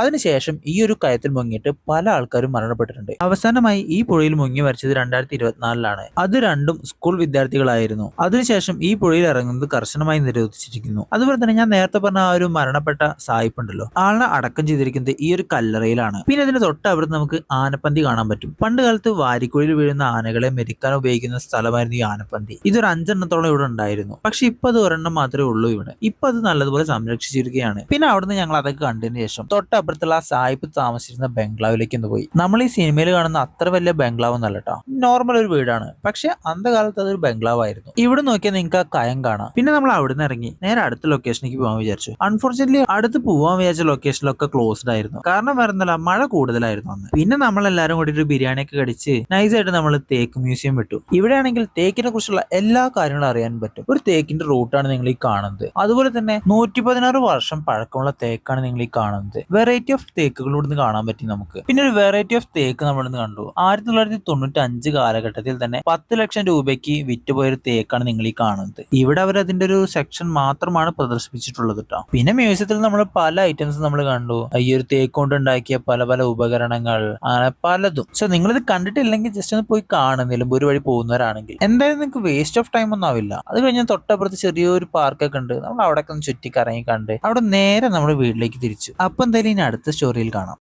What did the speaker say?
അതിനുശേഷം ഈ ഒരു കയത്തിൽ മുങ്ങിയിട്ട് പല ആൾക്കാരും മരണപ്പെട്ടിട്ടുണ്ട്. അവസാനമായി ഈ പുഴയിൽ മുങ്ങി മരിച്ചത് 2024-ലാണ്. അത് രണ്ടും സ്കൂൾ വിദ്യാർത്ഥികളായിരുന്നു. അതിനുശേഷം ഈ പുഴയിൽ ഇറങ്ങുന്നത് കർശനമായി നിരോധിച്ചിരിക്കുന്നു. അതുപോലെ തന്നെ ഞാൻ നേരത്തെ പറഞ്ഞ ആ ഒരു മരണപ്പെട്ട സായിപ്പ് ഉണ്ടല്ലോ, ആളിനെ അടക്കം ചെയ്തിരിക്കുന്നത് ഈ ഒരു കല്ലറയിലാണ്. പിന്നെ ഇതിന് തൊട്ട് അവിടെ നമുക്ക് ആനപ്പന്തി കാണാൻ പറ്റും. പണ്ട് കാലത്ത് വാരിക്കുഴിയിൽ വീഴുന്ന ആനകളെ മെതിക്കാൻ ഉപയോഗിക്കുന്ന സ്ഥലമായിരുന്നു ഈ ആനപ്പന്തി. ഇതൊരു 5 എണ്ണത്തോളം ഇവിടെ ഉണ്ടായിരുന്നു. പക്ഷെ ഇപ്പൊ അത് ഒരെണ്ണം മാത്രമേ ഉള്ളൂ ഇവിടെ. ഇപ്പൊ അത് നല്ലതുപോലെ സംരക്ഷിച്ചിരിക്കുകയാണ്. പിന്നെ അവിടുന്ന് ഞങ്ങൾ അതൊക്കെ കണ്ടതിന് ശേഷം തൊട്ടപ്പുറത്തുള്ള ആ സായിപ്പ് താമസിച്ചിരുന്ന ബംഗ്ലാവിലേക്ക് ഒന്ന് പോയി. നമ്മൾ ഈ സിനിമയിൽ കാണുന്ന അത്ര വലിയ ബംഗ്ലാവ് ഒന്നല്ല കേട്ടോ, നോർമൽ ഒരു വീടാണ്. പക്ഷെ അന്ത കാലത്ത് അതൊരു ബംഗ്ലാവ് ആയിരുന്നു. ഇവിടെ നോക്കിയാൽ നിങ്ങൾക്ക് ആ കയം കാണാം. പിന്നെ നമ്മൾ അവിടുന്ന് ഇറങ്ങി നേരെ അടുത്ത ലൊക്കേഷനിലേക്ക് പോകാൻ വിചാരിച്ചു. അൺഫോർച്ചുനേറ്റ്ലി അടുത്ത് പോകാൻ വിചാരിച്ച ലൊക്കേഷനിലൊക്കെ ക്ലോസ്ഡ് ആയിരുന്നു. കാരണം വരുന്നില്ല, മഴ കൂടുതലായിരുന്നു അന്ന്. പിന്നെ നമ്മളെല്ലാരും കൂടി ഒരു ബിരിയാണി ഒക്കെ കടിച്ച് നൈസായിട്ട് നമ്മൾ തേക്ക് മ്യൂസിയം വിട്ടു. ഇവിടെയാണെങ്കിൽ തേക്കിനെ കുറിച്ചുള്ള എല്ലാ കാര്യങ്ങളും അറിയാൻ പറ്റും. ഒരു തേക്കിന്റെ റൂട്ടാണ് നിങ്ങൾ ഈ കാണുന്നത്. അതുപോലെ തന്നെ 116 വർഷം പഴക്കമുള്ള തേക്കാണ് നിങ്ങൾ ഈ കാണുന്നത്. വെറൈറ്റി ഓഫ് തേക്കുകൾ ഇവിടുന്ന് കാണാൻ പറ്റി നമുക്ക്. പിന്നെ ഒരു വെറൈറ്റി ഓഫ് തേക്ക് നമ്മൾ ഇന്ന് കണ്ടു. 1995 കാലഘട്ടത്തിൽ തന്നെ 10 ലക്ഷം രൂപയ്ക്ക് വിറ്റുപോയൊരു തേക്കാണ് നിങ്ങൾ ഈ കാണുന്നത്. ഇവിടെ അവർ അതിന്റെ ഒരു സെക്ഷൻ മാത്രമാണ് പ്രദർശിപ്പിച്ചിട്ടുള്ളത് കേട്ടോ. പിന്നെ മ്യൂസിയത്തിൽ നമ്മൾ പല ഐറ്റംസ് നമ്മൾ കണ്ടു. ഈ ഒരു തേക്ക് കൊണ്ട് ഉണ്ടാക്കിയ പല പല ഉപകരണങ്ങൾ, അങ്ങനെ പലതും. സോ നിങ്ങളിത് കണ്ടിട്ടില്ലെങ്കിൽ ജസ്റ്റ് ഒന്ന് പോയി കാണും, നിലമ്പൂർ വഴി പോകുന്നവരാണെങ്കിൽ. എന്തായാലും നിങ്ങൾക്ക് വേസ്റ്റ് ഓഫ് ടൈം ഒന്നും ആവില്ല. അത് കഴിഞ്ഞാൽ തൊട്ടപ്പുറത്ത് ചെറിയൊരു പാർക്കൊക്കെ ഉണ്ട്. നമ്മൾ അവിടെ ഒന്ന് ചുറ്റി കറങ്ങി കണ്ട് അവിടെ നേരെ നമ്മുടെ വീട്ടിലേക്ക് തിരിച്ചു. അപ്പൊ എന്തായാലും ഇനി അടുത്ത സ്റ്റോറിയിൽ കാണാം.